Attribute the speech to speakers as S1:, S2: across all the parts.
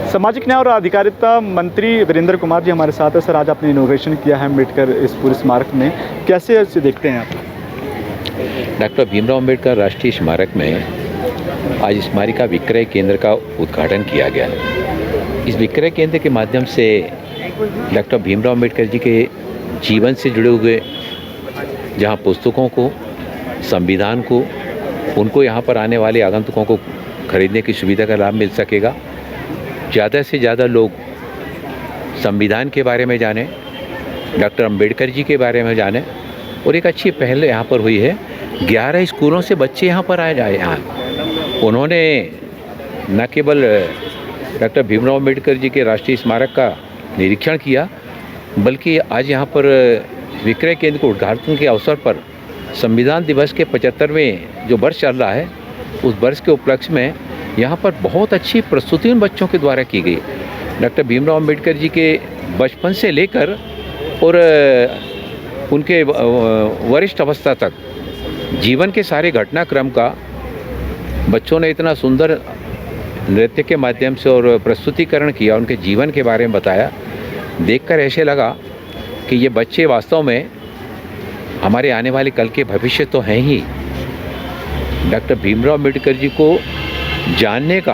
S1: सामाजिक न्याय और अधिकारिता मंत्री वीरेंद्र कुमार जी हमारे साथ है। सर, आज आपने इनोवेशन किया है अम्बेडकर इस पूरे स्मारक में, कैसे इसे देखते हैं आप?
S2: डॉक्टर भीमराव अम्बेडकर राष्ट्रीय स्मारक में आज स्मारिका विक्रय केंद्र का उद्घाटन किया गया। इस विक्रय केंद्र के माध्यम से डॉक्टर भीमराव अम्बेडकर जी के जीवन से जुड़े हुए जहां पुस्तकों को, संविधान को, उनको यहाँ पर आने वाले आगंतुकों को खरीदने की सुविधा का लाभ मिल सकेगा। ज़्यादा से ज़्यादा लोग संविधान के बारे में जानें, डॉक्टर अम्बेडकर जी के बारे में जानें। और एक अच्छी पहल यहाँ पर हुई है, 11 स्कूलों से बच्चे यहाँ पर आए जाए। यहाँ उन्होंने न केवल डॉक्टर भीमराव अम्बेडकर जी के राष्ट्रीय स्मारक का निरीक्षण किया, बल्कि आज यहाँ पर विक्रय केंद्र के उद्घाटन के अवसर पर संविधान दिवस के 75वें जो वर्ष चल रहा है, उस वर्ष के उपलक्ष्य में यहाँ पर बहुत अच्छी प्रस्तुति उन बच्चों के द्वारा की गई। डॉक्टर भीमराव अम्बेडकर जी के बचपन से लेकर और उनके वरिष्ठ अवस्था तक जीवन के सारे घटनाक्रम का बच्चों ने इतना सुंदर नृत्य के माध्यम से और प्रस्तुतिकरण किया, उनके जीवन के बारे में बताया। देखकर ऐसे लगा कि ये बच्चे वास्तव में हमारे आने वाले कल के भविष्य तो हैं ही। डॉक्टर भीमराव अम्बेडकर जी को जानने का,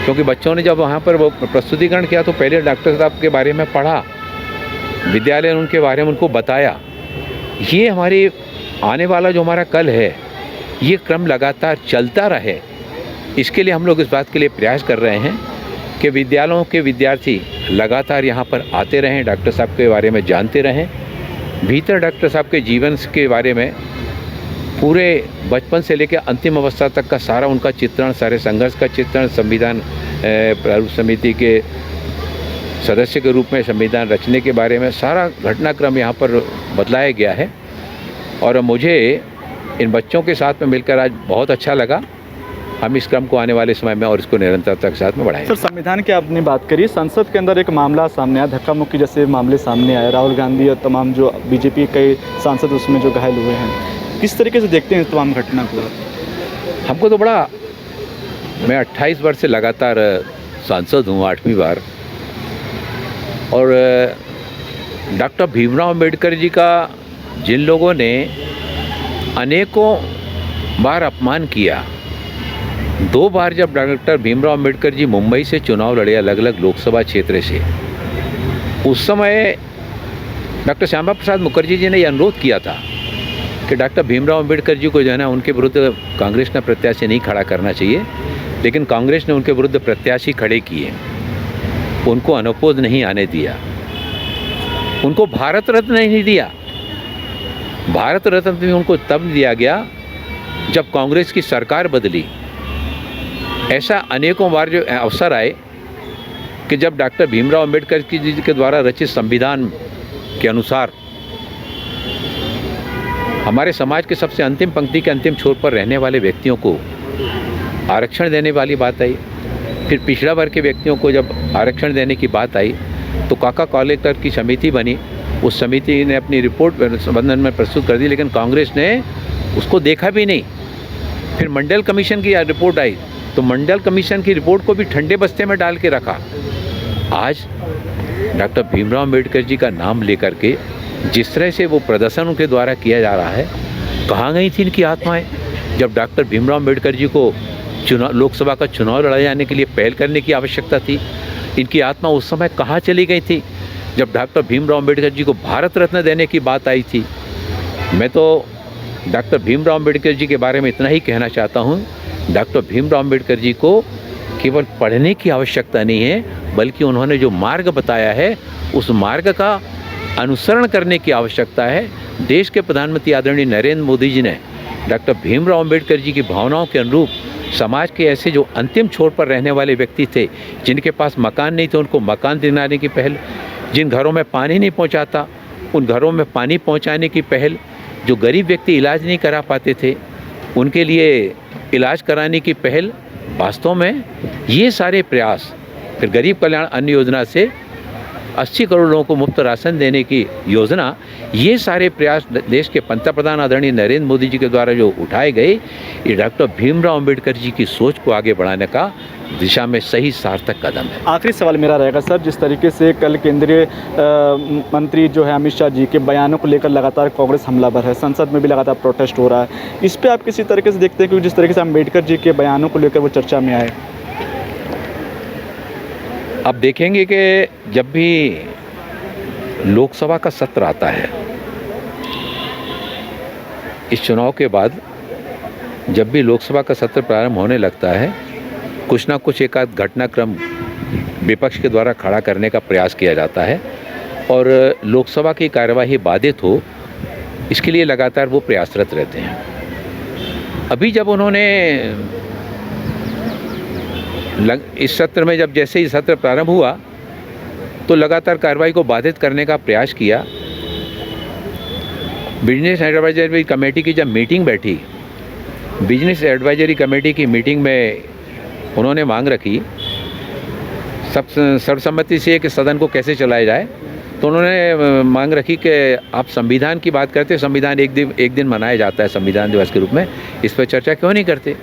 S2: क्योंकि बच्चों ने जब वहाँ पर वो प्रस्तुतिकरण किया तो पहले डॉक्टर साहब के बारे में पढ़ा, विद्यालय ने उनके बारे में उनको बताया। ये हमारे आने वाला जो हमारा कल है, ये क्रम लगातार चलता रहे, इसके लिए हम लोग इस बात के लिए प्रयास कर रहे हैं कि विद्यालयों के विद्यार्थी लगातार यहाँ पर आते रहें, डॉक्टर साहब के बारे में जानते रहें। भीतर डॉक्टर साहब के जीवन के बारे में पूरे बचपन से लेकर अंतिम अवस्था तक का सारा उनका चित्रण, सारे संघर्ष का चित्रण, संविधान प्रारूप समिति के सदस्य के रूप में संविधान रचने के बारे में सारा घटनाक्रम यहाँ पर बतलाया गया है। और मुझे इन बच्चों के साथ में मिलकर आज बहुत अच्छा लगा। हम इस क्रम को आने वाले समय में और इसको निरंतरता के साथ में बढ़ाएंगे।
S1: सर, संविधान की आपने बात करी, संसद के अंदर एक मामला सामने आया, धक्का मुक्की जैसे मामले सामने आए, राहुल गांधी और तमाम जो बीजेपी के सांसद उसमें जो घायल हुए हैं, किस तरीके से देखते हैं इस तमाम घटना को?
S2: हमको तो बड़ा, मैं 28 वर्ष से लगातार सांसद हूँ, 8वीं बार, और डॉक्टर भीमराव अम्बेडकर जी का जिन लोगों ने अनेकों बार अपमान किया, 2 बार जब डॉक्टर भीमराव अम्बेडकर जी मुंबई से चुनाव लड़े अलग अलग लोकसभा क्षेत्र से, उस समय डॉक्टर श्यामा प्रसाद मुखर्जी जी ने यह अनुरोध किया था कि डॉक्टर भीमराव अम्बेडकर जी को जो है ना, उनके विरुद्ध कांग्रेस ने प्रत्याशी नहीं खड़ा करना चाहिए, लेकिन कांग्रेस ने उनके विरुद्ध प्रत्याशी खड़े किए, उनको अनोपोज नहीं आने दिया, उनको भारत रत्न नहीं दिया। भारत रत्न भी उनको तब दिया गया जब कांग्रेस की सरकार बदली। ऐसा अनेकों बार जो अवसर आए कि जब डॉक्टर भीमराव अम्बेडकर जी के द्वारा रचित संविधान के अनुसार हमारे समाज के सबसे अंतिम पंक्ति के अंतिम छोर पर रहने वाले व्यक्तियों को आरक्षण देने वाली बात आई। फिर पिछड़ा वर्ग के व्यक्तियों को जब आरक्षण देने की बात आई तो काका कलेक्टर की समिति बनी। उस समिति ने अपनी रिपोर्ट संबंधन में प्रस्तुत कर दी, लेकिन कांग्रेस ने उसको देखा भी नहीं। फिर मंडल कमीशन की रिपोर्ट आई तो मंडल कमीशन की रिपोर्ट को भी ठंडे बस्ते में डाल के रखा। आज डॉक्टर भीमराव अम्बेडकर जी का नाम लेकर के जिस तरह से वो प्रदर्शन उनके द्वारा किया जा रहा है, कहाँ गई थी इनकी आत्माएं जब डॉक्टर भीमराव अम्बेडकर जी को लोकसभा का चुनाव लड़ाए जाने के लिए पहल करने की आवश्यकता थी? इनकी आत्मा उस समय कहाँ चली गई थी जब डॉक्टर भीमराव अम्बेडकर जी को भारत रत्न देने की बात आई थी? मैं तो डॉक्टर भीमराव अम्बेडकर जी के बारे में इतना ही कहना चाहता हूँ, डॉक्टर भीमराव अम्बेडकर जी को केवल पढ़ने की आवश्यकता नहीं है, बल्कि उन्होंने जो मार्ग बताया है उस मार्ग का अनुसरण करने की आवश्यकता है। देश के प्रधानमंत्री आदरणीय नरेंद्र मोदी जी ने डॉक्टर भीमराव अम्बेडकर जी की भावनाओं के अनुरूप समाज के ऐसे जो अंतिम छोर पर रहने वाले व्यक्ति थे, जिनके पास मकान नहीं थे, उनको मकान दिलाने की पहल, जिन घरों में पानी नहीं पहुंचाता उन घरों में पानी पहुंचाने की पहल, जो गरीब व्यक्ति इलाज नहीं करा पाते थे उनके लिए इलाज कराने की पहल, वास्तव में ये सारे प्रयास, फिर गरीब कल्याण अन्न योजना से 80 करोड़ लोगों को मुफ्त राशन देने की योजना, ये सारे प्रयास देश के पंतप्रधान आदरणीय नरेंद्र मोदी जी के द्वारा जो उठाए गए, ये डॉक्टर भीमराव अंबेडकर जी की सोच को आगे बढ़ाने का दिशा में सही सार्थक कदम है।
S1: आखिरी सवाल मेरा रहेगा सर, जिस तरीके से कल केंद्रीय मंत्री जो है अमित शाह जी के बयानों को लेकर लगातार कांग्रेस हमलावर है, संसद में भी लगातार प्रोटेस्ट हो रहा है, इस पे आप किसी तरीके से देखते हैं कि जिस तरीके से अम्बेडकर जी के बयानों को लेकर वो चर्चा में आए?
S2: अब देखेंगे कि जब भी लोकसभा का सत्र आता है, इस चुनाव के बाद जब भी लोकसभा का सत्र प्रारंभ होने लगता है, कुछ ना कुछ एक आध घटनाक्रम विपक्ष के द्वारा खड़ा करने का प्रयास किया जाता है और लोकसभा की कार्यवाही बाधित हो, इसके लिए लगातार वो प्रयासरत रहते हैं। अभी जब उन्होंने इस सत्र में जैसे ही सत्र प्रारंभ हुआ तो लगातार कार्रवाई को बाधित करने का प्रयास किया। बिजनेस एडवाइजरी कमेटी की जब मीटिंग बैठी, बिजनेस एडवाइजरी कमेटी की मीटिंग में उन्होंने मांग रखी सर्वसम्मति से कि सदन को कैसे चलाया जाए, तो उन्होंने मांग रखी कि आप संविधान की बात करते, संविधान एक दिन मनाया जाता है संविधान दिवस के रूप में, इस पर चर्चा क्यों नहीं करते।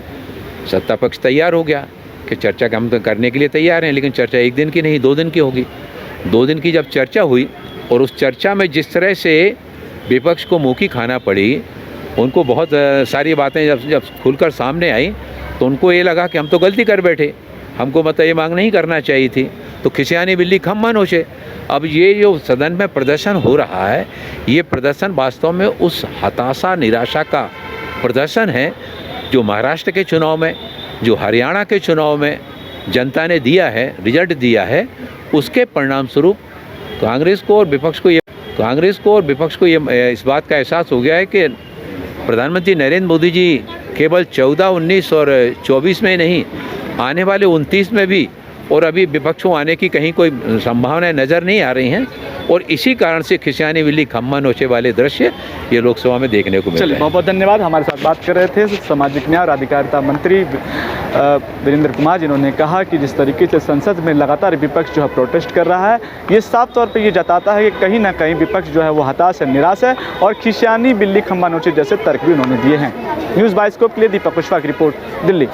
S2: सत्ता पक्ष तैयार हो गया कि चर्चा हम तो करने के लिए तैयार हैं, लेकिन चर्चा एक दिन की नहीं 2 दिन की होगी। 2 दिन की जब चर्चा हुई और उस चर्चा में जिस तरह से विपक्ष को मुँह की खाना पड़ी, उनको बहुत सारी बातें जब खुलकर सामने आई तो उनको ये लगा कि हम तो गलती कर बैठे, हमको मतलब ये मांग नहीं करना चाहिए थी, तो खिसियानी बिल्ली खम्मा नोचे। अब ये जो सदन में प्रदर्शन हो रहा है, ये प्रदर्शन वास्तव में उस हताशा निराशा का प्रदर्शन है जो महाराष्ट्र के चुनाव में, जो हरियाणा के चुनाव में जनता ने दिया है, रिजल्ट दिया है, उसके परिणाम स्वरूप कांग्रेस को और विपक्ष को ये इस बात का एहसास हो गया है कि प्रधानमंत्री नरेंद्र मोदी जी केवल 14, 19 और 24 में नहीं, आने वाले 29 में भी और अभी विपक्षों आने की कहीं कोई संभावनाएं नज़र नहीं आ रही हैं और इसी कारण से खिसियानी बिल्ली खम्मा नोचे वाले दृश्य ये लोकसभा में देखने को मिले।
S1: चलिए, बहुत बहुत धन्यवाद। हमारे साथ बात कर रहे थे सामाजिक न्याय और अधिकारिता मंत्री वीरेंद्र कुमार, जिन्होंने कहा कि जिस तरीके से संसद में लगातार विपक्ष जो है प्रोटेस्ट कर रहा है, ये साफ तौर पर ये जताता है कि कहीं ना कहीं विपक्ष जो है वो हताश है, निराश है और खिसियानी बिल्ली खम्मा नोचे जैसे तर्क भी उन्होंने दिए हैं। न्यूज़ बाइस्कोप के लिए दीपक कुशवाहा की रिपोर्ट, दिल्ली।